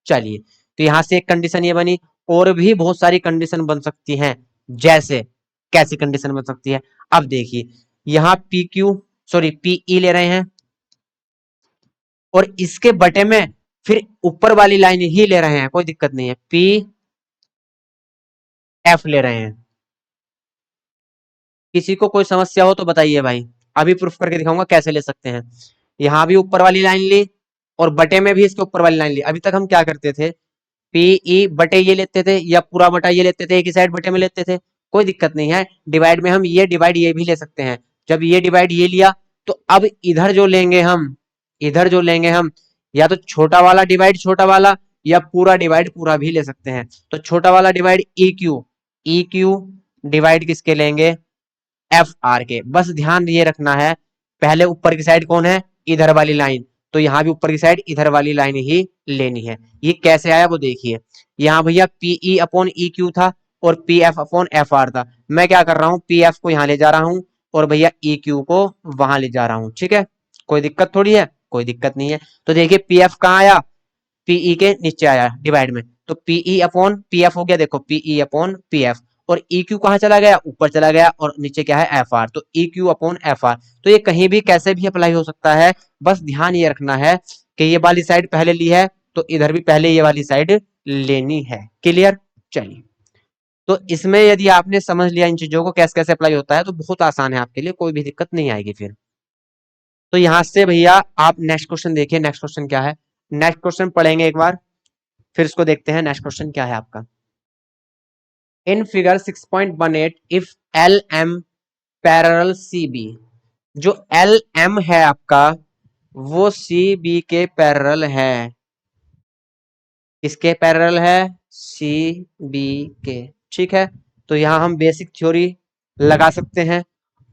चलिए, तो यहाँ से एक कंडीशन ये बनी, और भी बहुत सारी कंडीशन बन सकती हैं। जैसे कैसी कंडीशन बन सकती है, अब देखिए, यहाँ P Q sorry P E ले रहे हैं और इसके बटे में फिर ऊपर वाली लाइन ही ले रहे हैं, कोई दिक्कत नहीं है, पी एफ ले रहे हैं। किसी को कोई समस्या हो तो बताइए भाई, अभी प्रूफ करके दिखाऊंगा कैसे ले सकते हैं। यहां भी ऊपर वाली लाइन ली और बटे में भी इसके ऊपर वाली लाइन ली। अभी तक हम क्या करते थे, पीई बटे ये लेते थे या पूरा बटा ये लेते थे, एक ही साइड बटे में लेते थे, कोई दिक्कत नहीं है। डिवाइड में हम ये डिवाइड ये भी ले सकते हैं। जब ये डिवाइड ये लिया तो अब इधर जो लेंगे हम, इधर जो लेंगे हम, या तो छोटा वाला डिवाइड छोटा वाला या पूरा डिवाइड पूरा भी ले सकते हैं। तो छोटा वाला डिवाइड ई क्यू डिवाइड किसके लेंगे, एफ आर के। बस ध्यान ये रखना है, पहले ऊपर की साइड कौन है, इधर वाली लाइन, तो यहाँ भी ऊपर की साइड इधर वाली लाइन ही लेनी है। ये कैसे आया वो देखिए, यहाँ भैया पीई अपॉन ई क्यू था और P F upon F are था। मैं क्या कर रहा हूँ, पी एफ को यहाँ ले जा रहा हूँ और भैया ई क्यू को वहां ले जा रहा हूँ। ठीक है, कोई दिक्कत थोड़ी है, कोई दिक्कत नहीं है। तो देखिए पी एफ कहाँ आया, पीई के नीचे आया डिवाइड में, तो पीई अपॉन पी एफ हो गया, देखो पीई अपॉन पी एफ। और ई क्यू कहाँ चला गया, ऊपर चला गया, और नीचे क्या है, एफ आर, तो E Q upon F are. तो ये कहीं भी कैसे भी अप्लाई हो सकता है, बस ध्यान ये रखना है कि ये वाली साइड पहले ली है तो इधर भी पहले ये वाली साइड लेनी है। क्लियर? चलिए, तो इसमें यदि आपने समझ लिया इन चीजों को कैसे कैसे अप्लाई होता है तो बहुत आसान है आपके लिए, कोई भी दिक्कत नहीं आएगी फिर। तो यहां से भैया आप नेक्स्ट क्वेश्चन देखिए, नेक्स्ट क्वेश्चन क्या है, नेक्स्ट क्वेश्चन पढ़ेंगे एक बार, फिर इसको देखते हैं नेक्स्ट क्वेश्चन क्या है आपका। In figure 6.18 if L M parallel C B, जो एल एम है आपका वो सी बी के पैरेलल है। किसके पैरेलल है, सी बी के। ठीक है, तो यहां हम बेसिक थ्योरी लगा सकते हैं,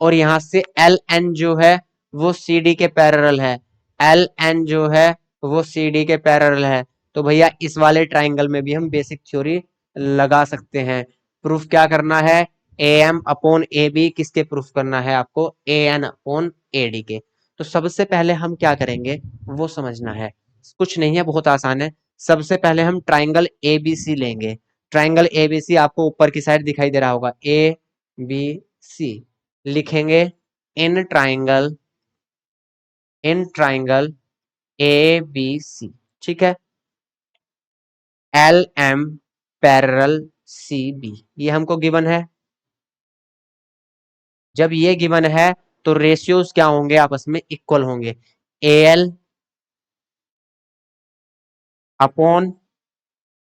और यहां से एल एन जो है वो सी डी के पैरेलल है, एल एन जो है वो सी डी के पैरेलल है। तो भैया इस वाले ट्राइंगल में भी हम बेसिक थ्योरी लगा सकते हैं। प्रूफ क्या करना है, A M upon A B किसके प्रूफ करना है आपको, A N upon A D के। तो सबसे पहले हम क्या करेंगे वो समझना है, कुछ नहीं है, बहुत आसान है। सबसे पहले हम ट्राइंगल ए बी सी लेंगे। ट्राइंगल ए बी सी आपको ऊपर की साइड दिखाई दे रहा होगा, ए बी सी लिखेंगे। In triangle, in triangle A B C, ठीक है, L M parallel C B, ये हमको गिवन है। जब ये गिवन है तो रेशियोज क्या होंगे, आपस में इक्वल होंगे, A L upon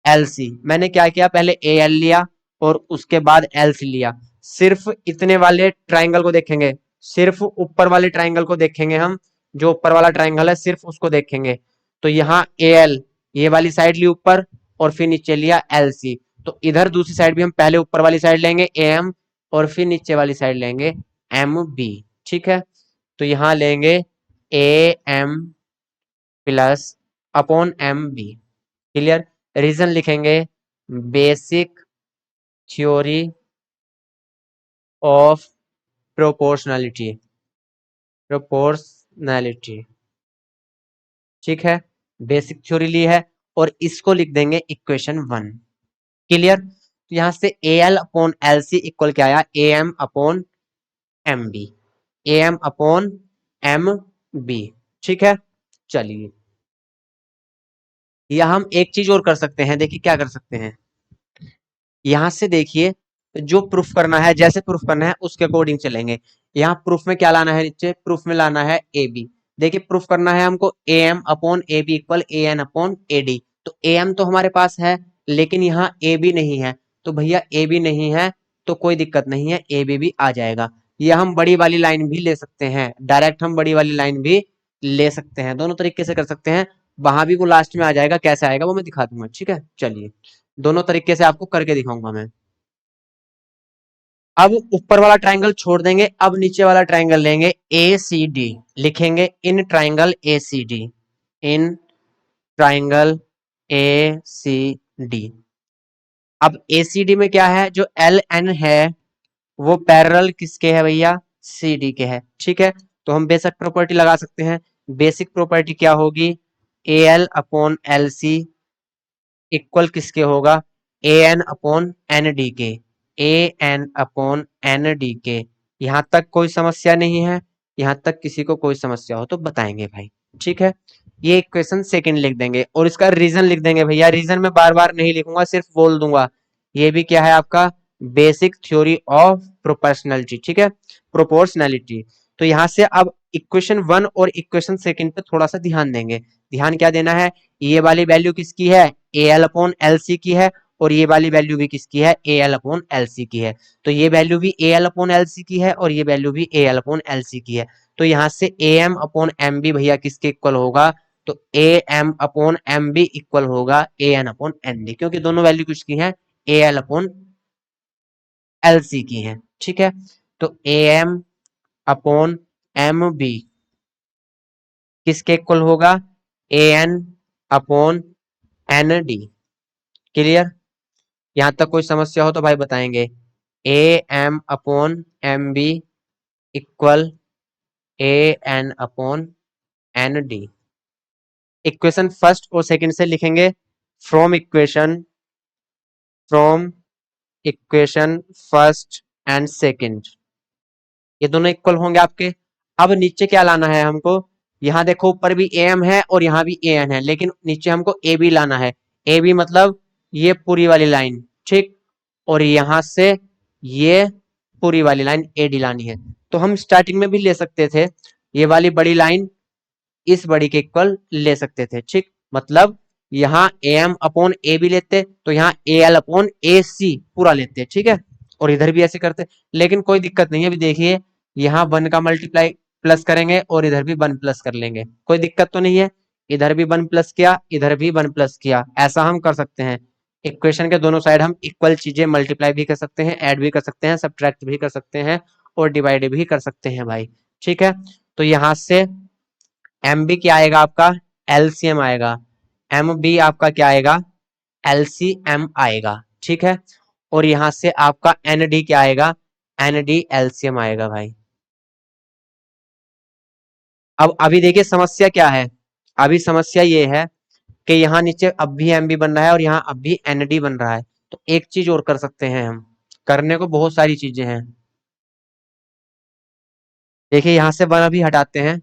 L C. मैंने क्या किया, पहले ए एल लिया और उसके बाद एल सी लिया। सिर्फ इतने वाले ट्राइंगल को देखेंगे, सिर्फ ऊपर वाले ट्राइंगल को देखेंगे हम, जो ऊपर वाला ट्राइंगल है सिर्फ उसको देखेंगे। तो यहाँ ए एल ये वाली साइड ली ऊपर और फिर नीचे लिया एल सी। तो इधर दूसरी साइड भी हम पहले ऊपर वाली साइड लेंगे ए एम और फिर नीचे वाली साइड लेंगे एम बी। ठीक है, तो यहाँ लेंगे A M plus upon M B. Clear? Reason लिखेंगे, basic theory of proportionality, proportionality. ठीक है, बेसिक थ्योरी ली है और इसको लिख देंगे इक्वेशन 1। क्लियर? तो यहां से A L upon L C equal क्या आया, A M upon M B, A M upon M B. ठीक है, चलिए, या हम एक चीज और कर सकते हैं, देखिए क्या कर सकते हैं, यहां से देखिए जो प्रूफ करना है, जैसे प्रूफ करना है उसके अकॉर्डिंग चलेंगे। यहाँ प्रूफ में क्या लाना है, नीचे प्रूफ में लाना है ए बी। देखिए प्रूफ करना है हमको A M upon A B equal A N upon A D. तो ए एम तो हमारे पास है लेकिन यहाँ ए बी नहीं है, तो भैया ए बी नहीं है तो कोई दिक्कत नहीं है, ए बी भी आ जाएगा। या हम बड़ी वाली लाइन भी ले सकते हैं, डायरेक्ट हम बड़ी वाली लाइन भी ले सकते हैं, दोनों तरीके से कर सकते हैं। वहां भी वो लास्ट में आ जाएगा, कैसे आएगा वो मैं दिखा दूंगा। ठीक है, चलिए, दोनों तरीके से आपको करके दिखाऊंगा मैं। अब ऊपर वाला ट्राइंगल छोड़ देंगे, अब नीचे वाला ट्राइंगल लेंगे ए सी डी, लिखेंगे in triangle A C D, in triangle A C D. अब ए सी डी में क्या है, जो एल एन है वो पैरेलल किसके है भैया, सी डी के है, ठीक है। तो हम बेसिक प्रॉपर्टी लगा सकते हैं। बेसिक प्रॉपर्टी क्या होगी, A L upon L C equal किसके होगा, A N upon N D के, A N upon N D के। यहां तक कोई समस्या नहीं है, यहां तक किसी को कोई समस्या हो तो बताएंगे भाई, ठीक है। ये इक्वेशन सेकंड लिख देंगे और इसका रीजन लिख देंगे भैया। रीजन में बार बार नहीं लिखूंगा, सिर्फ बोल दूंगा। ये भी क्या है आपका, बेसिक थ्योरी ऑफ प्रोपोर्शनलिटी, ठीक है, प्रोपोर्शनलिटी। तो यहां से अब इक्वेशन वन और इक्वेशन सेकंड पे थोड़ा सा ध्यान देंगे। ध्यान क्या देना है, ये वाली वैल्यू किसकी है, A L upon L C की है, और ये वाली वैल्यू भी किसकी है, A L upon L C की है। तो ये वैल्यू भी A L upon L C की है और ये वैल्यू भी A L upon L C की है। तो यहाँ से A M upon M B भैया किसके इक्वल होगा, तो A M upon M B equal होगा A N upon N D, क्योंकि दोनों वैल्यू किसकी है, A L upon L C की है, ठीक है। तो A M upon M B किसके इक्वल होगा, A N upon N D. Clear, यहां तक कोई समस्या हो तो भाई बताएंगे। A M upon M B equal A N upon N D. Equation first और सेकंड से लिखेंगे, from equation, from equation first and second, ये दोनों इक्वल होंगे आपके। अब नीचे क्या लाना है हमको, यहाँ देखो ऊपर भी ए एम है और यहाँ भी ए एन है, लेकिन नीचे हमको ए बी लाना है। ए बी मतलब ये पूरी वाली लाइन, ठीक, और यहां से ये पूरी वाली लाइन ए डी लानी है। तो हम स्टार्टिंग में भी ले सकते थे, ये वाली बड़ी लाइन इस बड़ी के इक्वल ले सकते थे, ठीक। मतलब यहाँ A M upon A B लेते तो यहाँ ए एल अपॉन ए सी पूरा लेते, ठीक है, और इधर भी ऐसे करते। लेकिन कोई दिक्कत नहीं है, अभी देखिए यहाँ वन का मल्टीप्लाई प्लस करेंगे और इधर भी वन प्लस कर लेंगे, कोई दिक्कत तो नहीं है। इधर भी वन प्लस किया, इधर भी वन प्लस किया, ऐसा हम कर सकते हैं। इक्वेशन के दोनों साइड हम इक्वल चीजें मल्टीप्लाई भी कर सकते हैं, ऐड भी कर सकते हैं, सब्ट्रैक्ट भी कर सकते हैं और डिवाइड भी कर सकते हैं भाई, ठीक है। तो यहाँ से एम बी क्या आएगा आपका, एलसीएम आएगा, एम बी आपका क्या आएगा, एलसीएम आएगा, ठीक है। और यहां से आपका एन डी क्या आएगा, एन डी एलसीएम आएगा भाई। अब अभी देखिए समस्या क्या है, अभी समस्या ये है कि यहाँ नीचे अब भी एम बी बन रहा है और यहाँ अब भी एन डी बन रहा है। तो एक चीज और कर सकते हैं हम, करने को बहुत सारी चीजें हैं। देखिए यहाँ से वन अभी हटाते हैं,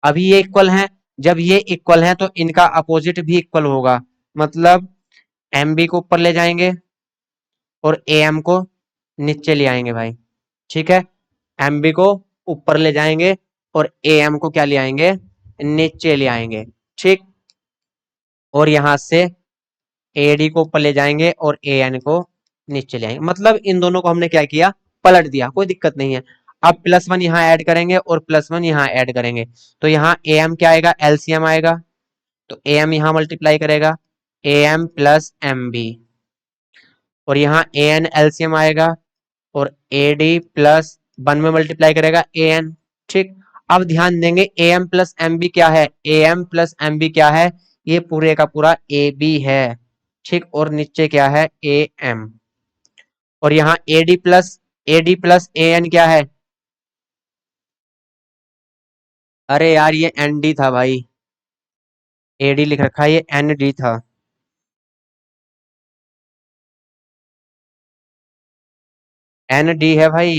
अभी ये इक्वल है, जब ये इक्वल है तो इनका अपोजिट भी इक्वल होगा। मतलब एम बी को ऊपर ले जाएंगे और ए एम को नीचे ले आएंगे भाई, ठीक है। एम बी को ऊपर ले जाएंगे और ए एम को क्या ले आएंगे, नीचे ले आएंगे, ठीक। और यहां से ए डी को ऊपर ले जाएंगे और ए एन को नीचे ले आएंगे। मतलब इन दोनों को हमने क्या किया, पलट दिया, कोई दिक्कत नहीं है। अब प्लस वन यहाँ ऐड करेंगे और प्लस वन यहाँ ऐड करेंगे, तो यहाँ ए एम क्या आएगा, एलसीएम आएगा। तो ए एम यहाँ मल्टीप्लाई करेगा, A M plus M B, और यहाँ ए एन एलसीएम आएगा और ए डी प्लस वन में मल्टीप्लाई करेगा ए एन, ठीक। अब ध्यान देंगे A M plus M B क्या है, A M plus M B क्या है, ये पूरे का पूरा ए बी है, ठीक। और नीचे क्या है, ए एम। और यहाँ A D plus A N क्या है, अरे यार ये एन डी था भाई, ए डी लिख रखा है, ये एन डी था। एन डी है भाई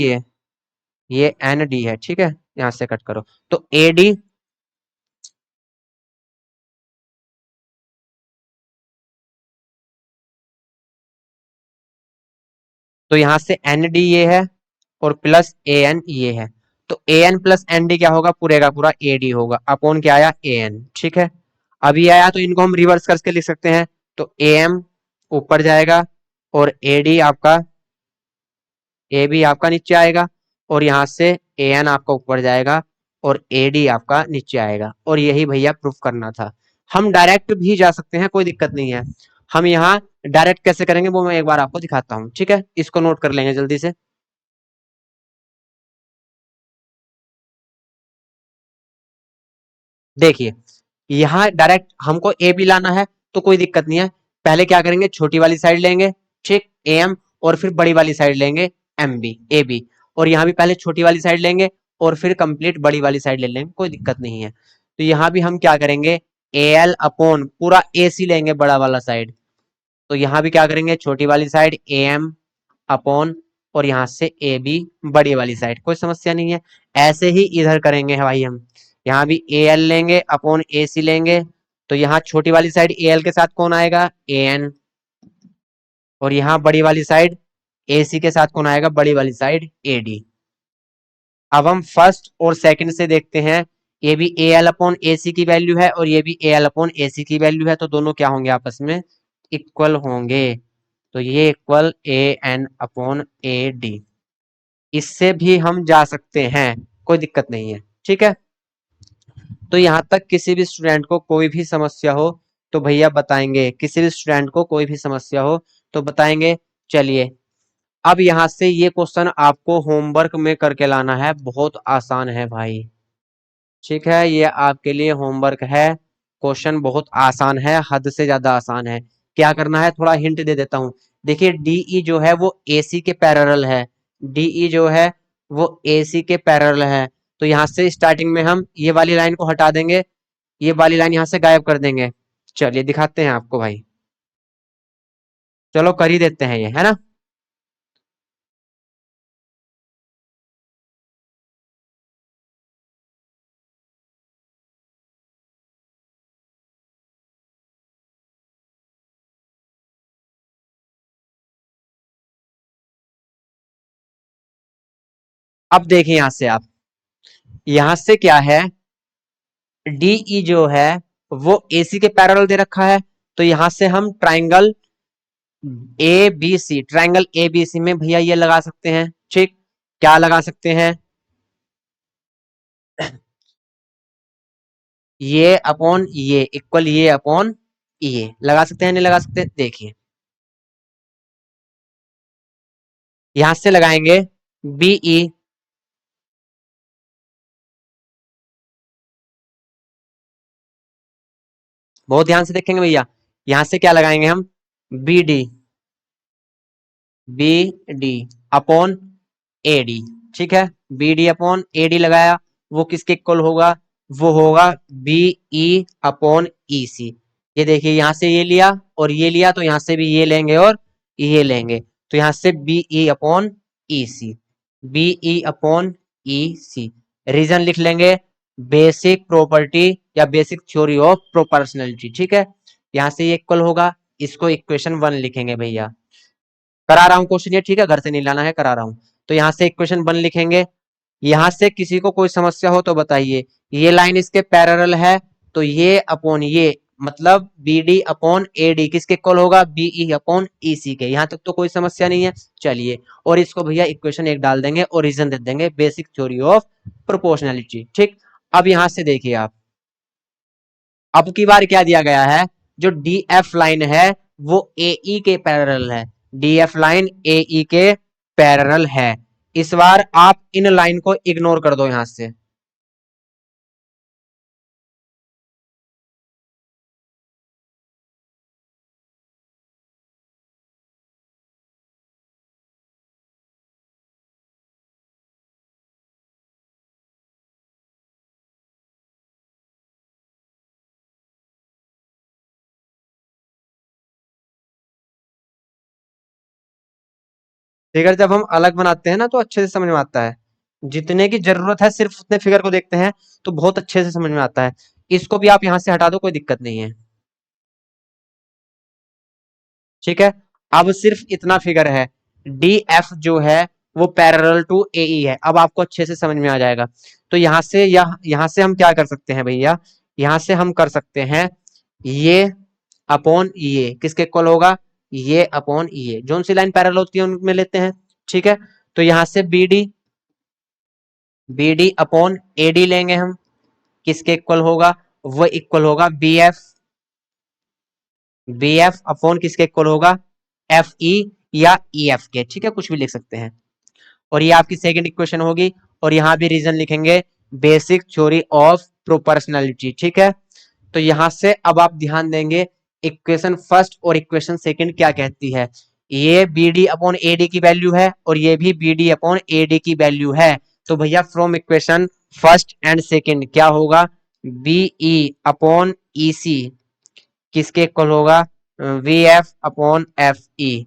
ये एन डी है, ठीक है। यहाँ से कट करो तो ए डी, तो यहाँ से एन डी ये है और प्लस ए एन ये है। तो A N plus N D क्या होगा, पूरे का पूरा ए डी होगा, अपॉन क्या आया, ए एन, ठीक है। अभी आया तो इनको हम रिवर्स करके लिख सकते हैं। तो ए एम ऊपर जाएगा और ए डी आपका, ए बी आपका नीचे आएगा, और यहाँ से ए एन आपका ऊपर जाएगा और ए डी आपका नीचे आएगा। और यही भैया प्रूफ करना था। हम डायरेक्ट भी जा सकते हैं, कोई दिक्कत नहीं है। हम यहाँ डायरेक्ट कैसे करेंगे वो मैं एक बार आपको दिखाता हूँ, ठीक है, इसको नोट कर लेंगे जल्दी से। देखिए यहाँ डायरेक्ट हमको ए बी लाना है, तो कोई दिक्कत नहीं है। पहले क्या करेंगे, छोटी वाली साइड लेंगे, ठीक, ए एम, और फिर बड़ी वाली साइड लेंगे एम बी, ए बी, और यहाँ भी पहले छोटी वाली साइड लेंगे और फिर कंप्लीट बड़ी वाली साइड ले लेंगे, कोई दिक्कत नहीं है। तो यहाँ भी हम क्या करेंगे, ए एल अपॉन पूरा ए सी लेंगे बड़ा वाला साइड। तो यहाँ भी क्या करेंगे, छोटी वाली साइड ए एम अपॉन, और यहाँ से ए बी बड़ी वाली साइड, कोई समस्या नहीं है। ऐसे ही इधर करेंगे भाई हम, यहाँ भी ए एल लेंगे अपॉन ए सी लेंगे। तो यहाँ छोटी वाली साइड ए एल के साथ कौन आएगा, ए एन, और यहाँ बड़ी वाली साइड ए सी के साथ कौन आएगा, बड़ी वाली साइड ए डी। अब हम फर्स्ट और सेकंड से देखते हैं, ये भी ए एल अपॉन ए सी की वैल्यू है और ये भी ए एल अपॉन ए सी की वैल्यू है, तो दोनों क्या होंगे, आपस में इक्वल होंगे। तो ये equal A N upon A D. इससे भी हम जा सकते हैं, कोई दिक्कत नहीं है, ठीक है। तो यहाँ तक किसी भी स्टूडेंट को कोई भी समस्या हो तो भैया बताएंगे, किसी भी स्टूडेंट को कोई भी समस्या हो तो बताएंगे। चलिए अब यहाँ से ये क्वेश्चन आपको होमवर्क में करके लाना है, बहुत आसान है भाई, ठीक है, ये आपके लिए होमवर्क है। क्वेश्चन बहुत आसान है, हद से ज्यादा आसान है। क्या करना है, थोड़ा हिंट दे देता हूँ। देखिए डीई जो है वो एसी के पैरेलल है, डीई जो है वो एसी के पैरेलल है। तो यहाँ से स्टार्टिंग में हम ये वाली लाइन को हटा देंगे, ये वाली लाइन यहाँ से गायब कर देंगे। चलिए दिखाते हैं आपको भाई, चलो कर ही देते हैं ये, है ना। अब देखिए यहाँ से आप, यहाँ से क्या है, डीई जो है वो एसी के पैरेलल दे रखा है। तो यहाँ से हम triangle A B C, triangle A B C में भैया ये लगा सकते हैं, ठीक। क्या लगा सकते हैं, ये अपॉन ये इक्वल ये अपॉन ये लगा सकते हैं, नहीं लगा सकते, देखिए यहां से लगाएंगे बीई, बहुत ध्यान से देखेंगे भैया, यहां से क्या लगाएंगे हम, B D, B D upon A D, ठीक है, B D upon A D लगाया, वो किसके इक्वल होगा, वो होगा बी ई अपॉन ई सी। ये देखिए यहां से ये लिया और ये लिया, तो यहां से भी ये लेंगे और ये लेंगे, तो यहां से बी ई अपॉन ई सी, बी ई अपॉन ई सी। रीजन लिख लेंगे, बेसिक प्रॉपर्टी या बेसिक थ्योरी ऑफ प्रोपोर्शनलिटी, ठीक है। यहां से ये इक्वल होगा, इसको इक्वेशन वन लिखेंगे भैया, करा रहा हूं क्वेश्चन ये, ठीक है, घर से नहीं लाना है, करा रहा हूं। तो यहाँ से इक्वेशन वन लिखेंगे। यहाँ से किसी को कोई समस्या हो तो बताइए, ये लाइन इसके पैरेलल है, तो ये अपॉन ये मतलब B D upon A D किसके इक्वल होगा, बीई अपॉन ई सी के। यहाँ तक तो कोई समस्या नहीं है। चलिए और इसको भैया इक्वेशन एक डाल देंगे और रीजन दे देंगे बेसिक थ्योरी ऑफ प्रोपोर्शनलिटी, ठीक। अब यहाँ से देखिए आप, अब की बार क्या दिया गया है, जो डी एफ लाइन है वो ए ई के पैरेलल है, डी एफ लाइन ए ई के पैरेलल है। इस बार आप इन लाइन को इग्नोर कर दो यहां से। फिगर जब हम अलग बनाते हैं ना तो अच्छे से समझ में आता है, जितने की जरूरत है सिर्फ उतने फिगर को देखते हैं तो बहुत अच्छे से समझ में आता है। इसको भी आप यहां से हटा दो, कोई दिक्कत नहीं है, ठीक है। अब सिर्फ इतना फिगर है, डी एफ जो है वो पैरेलल टू ए ई है, अब आपको अच्छे से समझ में आ जाएगा। तो यहाँ से हम क्या कर सकते हैं भैया, यहाँ से हम कर सकते हैं ये अपॉन ये किसके इक्वल होगा, ये अपॉन ये, जोन सी लाइन पैरेलल होती है उनमें लेते हैं, ठीक है। तो यहाँ से B D upon A D लेंगे हम, किसके इक्वल होगा, वो इक्वल होगा B F B F upon किसके इक्वल होगा, एफ ई या ई एफ के, ठीक है, कुछ भी लिख सकते हैं। और ये आपकी सेकंड इक्वेशन होगी, और यहाँ भी रीजन लिखेंगे बेसिक थ्योरी ऑफ प्रोपोर्शनलिटी, ठीक है। तो यहां से अब आप ध्यान देंगे इक्वेशन फर्स्ट और इक्वेशन सेकंड क्या कहती है। ये B D upon A D की वैल्यू है और ये भी B D upon A D की वैल्यू है। तो भैया from equation first and second क्या होगा, बी ई अपॉन ई सी किसके इक्वल होगा, V F upon F E.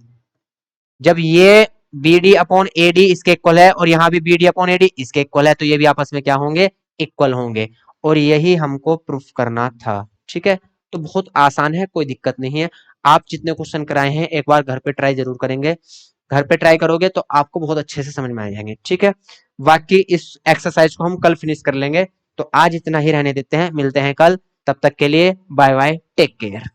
जब ये B D upon A D इसके इक्वल है और यहाँ भी B D upon A D इसके इक्वल है, तो ये भी आपस में क्या होंगे, इक्वल होंगे। और यही हमको प्रूफ करना था, ठीक है। तो बहुत आसान है, कोई दिक्कत नहीं है। आप जितने क्वेश्चन कराए हैं एक बार घर पे ट्राई जरूर करेंगे, घर पे ट्राई करोगे तो आपको बहुत अच्छे से समझ में आ जाएंगे, ठीक है। बाकी इस एक्सरसाइज को हम कल फिनिश कर लेंगे। तो आज इतना ही रहने देते हैं, मिलते हैं कल, तब तक के लिए बाय बाय, टेक केयर।